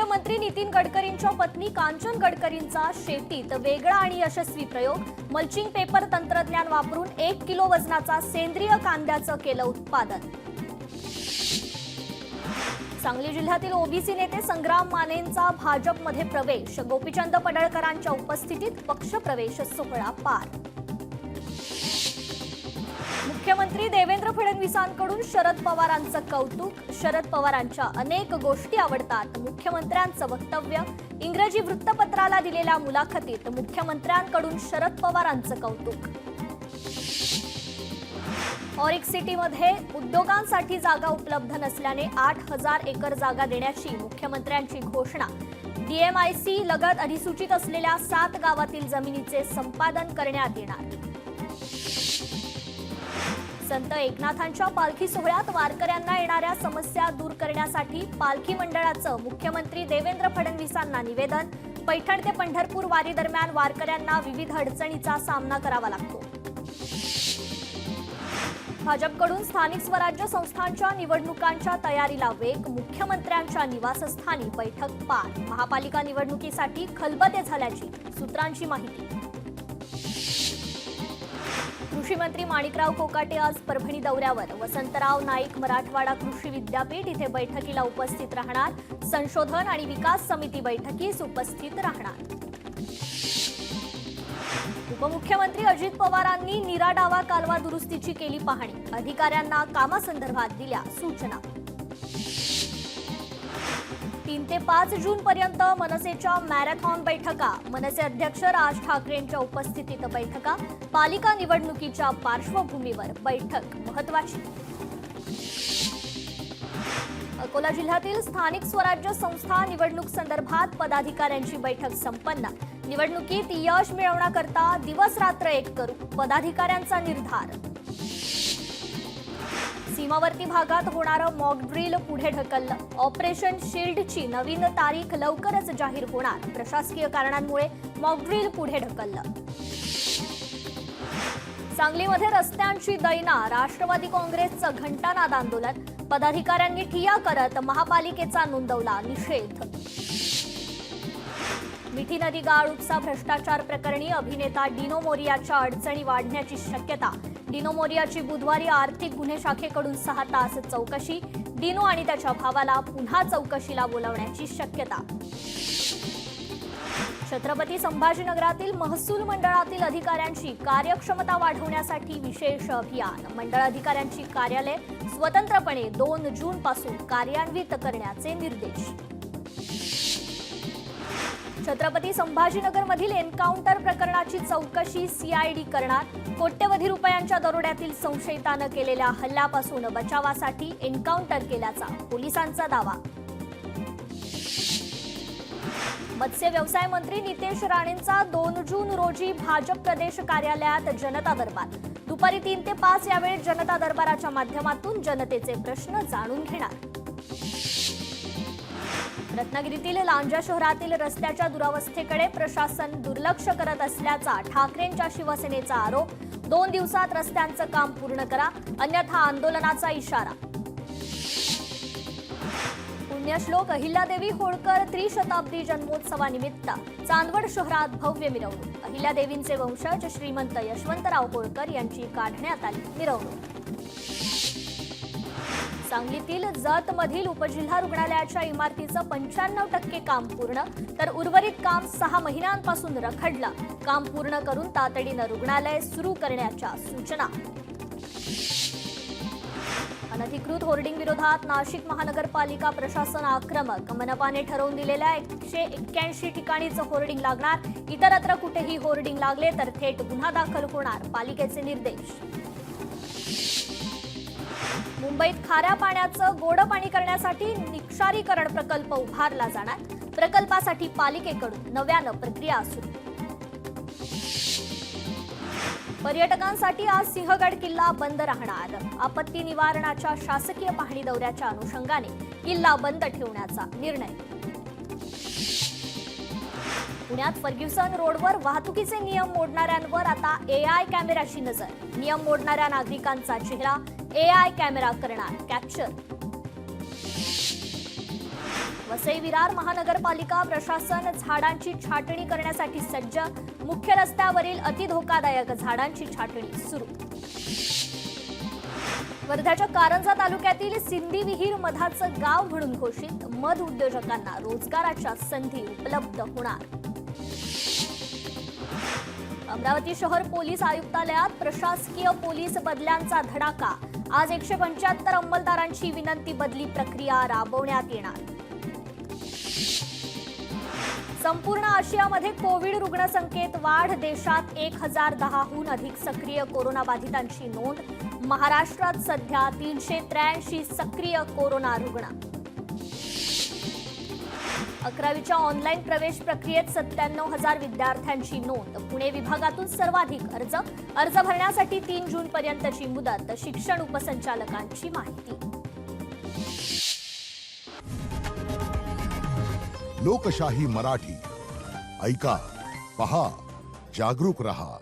मुख्यमंत्री नितीन गडकरींच्या पत्नी कांचन गडकरींचा शेतीत वेगळा आणि यशस्वी प्रयोग. मल्चिंग पेपर तंत्रज्ञान वापरून 1 किलो वजनाचा सेंद्रिय कांद्याचं केलं उत्पादन. सांगली जिल्ह्यातील ओबीसी नेते संग्राम मानेंचा भाजपमध्ये प्रवेश. गोपीचंद पडळकरांच्या उपस्थितीत पक्षप्रवेश सोहळा पार. मुख्यमंत्री देवेंद्र फडणवीसांकडून शरद पवारांचं कौतुक. शरद पवारांच्या अनेक गोष्टी आवडतात. मुख्यमंत्र्यांचं वक्तव्य. इंग्रजी वृत्तपत्राला दिलेल्या मुलाखतीत मुख्यमंत्र्यांकडून शरद पवारांचं कौतुक. ऑरिक सिटीमध्ये उद्योगांसाठी जागा उपलब्ध नसल्याने 8,000 एकर जागा देण्याची मुख्यमंत्र्यांची घोषणा. डीएमआयसी लगत अधिसूचित असलेल्या 7 गावातील जमिनीचे संपादन करण्यात येणार. संत एकनाथांच्या पालखी सोहळ्यात वारकऱ्यांना येणाऱ्या समस्या दूर करण्यासाठी पालखी मंडळाचं मुख्यमंत्री देवेंद्र फडणवीसांना निवेदन. पैठण ते पंढरपूर वारी दरम्यान वारकऱ्यांना विविध अडचणीचा सामना करावा लागतो. भाजपकडून स्थानिक स्वराज्य संस्थांच्या निवडणुकांच्या तयारीला वेग. मुख्यमंत्र्यांच्या निवासस्थानी बैठक पार. महापालिका निवडणुकीसाठी खलबते झाल्याची सूत्रांची माहिती. कृषी मंत्री माणिकराव कोकाटे आज परभणी दौऱ्यावर. वसंतराव नाईक मराठवाडा कृषी विद्यापीठ इथे बैठकीला उपस्थित राहणार. संशोधन आणि विकास समिती बैठकीस उपस्थित राहणार. उपमुख्यमंत्री अजित पवारांनी नीरा डावा कालवा दुरुस्तीची केली पाहणी. अधिकाऱ्यांना कामासंदर्भात दिल्या सूचना. 3 ते 5 जून पर्यंत मनसेच्या मॅरेथॉन बैठका. मनसे अध्यक्ष राज ठाकरेंच्या उपस्थितीत बैठका. पालिका निवडणुकीच्या पार्श्वभूमीवर बैठक महत्त्वाची. अकोला जिल्ह्यातील स्थानिक स्वराज्य संस्था निवडणूक संदर्भात पदाधिकाऱ्यांची बैठक संपन्न. निवडणुकीत यश मिळवण्याकरता दिवस रात्र एक करू, पदाधिकाऱ्यांचा निर्धार. सीमावर्ती भागात होणारं मॉक ड्रिल पुढे ढकललं. ऑपरेशन शील्डची नवीन तारीख लवकरच जाहीर होणार. प्रशासकीय कारणांमुळे मॉक ड्रिल पुढे ढकललं. सांगलीमध्ये रस्त्यांची दैना. राष्ट्रवादी काँग्रेसचं घंटानाद आंदोलन. पदाधिकाऱ्यांनी ठिय्या करत महापालिकेचा नोंदवला निषेध. मिठी नदी गाळ उपसा भ्रष्टाचार प्रकरणी अभिनेता डिनो मोरियाच्या अडचणी वाढण्याची शक्यता. डिनो मोरियाची बुधवारी आर्थिक गुन्हे शाखेकडून 6 तास चौकशी. डिनो आणि त्याच्या भावाला पुन्हा चौकशीला बोलावण्याची शक्यता. छत्रपती संभाजीनगरातील महसूल मंडळातील अधिकाऱ्यांची कार्यक्षमता वाढवण्यासाठी विशेष अभियान. मंडळ अधिकाऱ्यांची कार्यालय स्वतंत्रपणे 2 जून पासून कार्यान्वित करण्याचे निर्देश. छत्रपती संभाजीनगरमधील एन्काउंटर प्रकरणाची चौकशी सीआयडी करणार. कोट्यवधी रुपयांच्या दरोड्यातील संशयितानं केलेल्या हल्ल्यापासून बचावासाठी एन्काउंटर केल्याचा पोलिसांचा दावा. मत्स्य व्यवसाय मंत्री नितेश राणेंचा 2 जून रोजी भाजप प्रदेश कार्यालयात जनता दरबार. दुपारी 3 ते 5 यावेळी जनता दरबाराच्या माध्यमातून जनतेचे प्रश्न जाणून घेणार. रत्नागिरीतील लांजा शहरातील रस्त्याच्या दुरावस्थेकडे प्रशासन दुर्लक्ष करत असल्याचा ठाकरेंच्या शिवसेनेचा आरोप. 2 दिवसात रस्त्यांचं काम पूर्ण करा, अन्यथा आंदोलनाचा इशारा. पुण्यश्लोक अहिल्यादेवी होळकर त्रिशताब्दी जन्मोत्सवानिमित्त चांदवड शहरात भव्य मिरवणूक. अहिल्यादेवींचे वंशज श्रीमंत यशवंतराव होळकर यांची काढण्यात आली मिरवणूक. सांगलीतील जतमधील उपजिल्हा रुग्णालयाच्या इमारतीचं 95% काम पूर्ण, तर उर्वरित काम 6 महिन्यांपासून रखडलं. काम पूर्ण करून तातडीनं रुग्णालय सुरू करण्याच्या सूचना. अनधिकृत होर्डिंग विरोधात नाशिक महानगरपालिका प्रशासन आक्रमक. मनपाने ठरवून दिलेल्या 181 ठिकाणीच होर्डिंग लागणार. इतरत्र कुठेही होर्डिंग लागले तर थेट गुन्हा दाखल होणार. पालिकेचे निर्देश. मुंबईत खाऱ्या पाण्याचं गोड पाणी करण्यासाठी निक्षारीकरण प्रकल्प उभारला जाणार. प्रकल्पासाठी पालिकेकडून नव्यानं प्रक्रिया सुरू. पर्यटकांसाठी आज सिंहगड किल्ला बंद राहणार. आपत्ती निवारणाच्या शासकीय पाहणी दौऱ्याच्या अनुषंगाने किल्ला बंद ठेवण्याचा निर्णय. पुण्यात फर्ग्युसन रोडवर वाहतुकीचे नियम मोडणाऱ्यांवर आता एआय कॅमेराची नजर. नियम मोडणाऱ्या नागरिकांचा चेहरा एआय कॅमेरा करणार कॅप्चर. वसई विरार महानगरपालिका प्रशासन झाडांची छाटणी करण्यासाठी सज्ज. मुख्य रस्त्यावरील अतिधोकादायक झाडांची छाटणी सुरू. वर्ध्याच्या कारंजा तालुक्यातील सिंदी विहीर मधाचं गाव म्हणून घोषित. मध उद्योजकांना रोजगाराच्या संधी उपलब्ध होणार. अमरावती शहर पोलीस आयुक्तालयात प्रशासकीय पोलीस बदल्यांचा धडाका. आज 175 अंमलदारांची विनंती बदली प्रक्रिया राबवण्यात येणार. संपूर्ण आशियामध्ये कोविड रुग्णसंख्येत वाढ. देशात 1010हून अधिक सक्रिय कोरोनाबाधितांची नोंद. महाराष्ट्रात सध्या 383 सक्रिय कोरोना रुग्ण. 11वीच्या ऑनलाईन प्रवेश प्रक्रियेत 97,000 विद्यार्थ्यांची नोंद. पुणे विभागातून सर्वाधिक अर्ज भरण्यासाठी 3 जून पर्यंतची मुदत. शिक्षण उपसंचालकांची माहिती. लोकशाही मराठी ऐका, पहा, जागरूक रहा.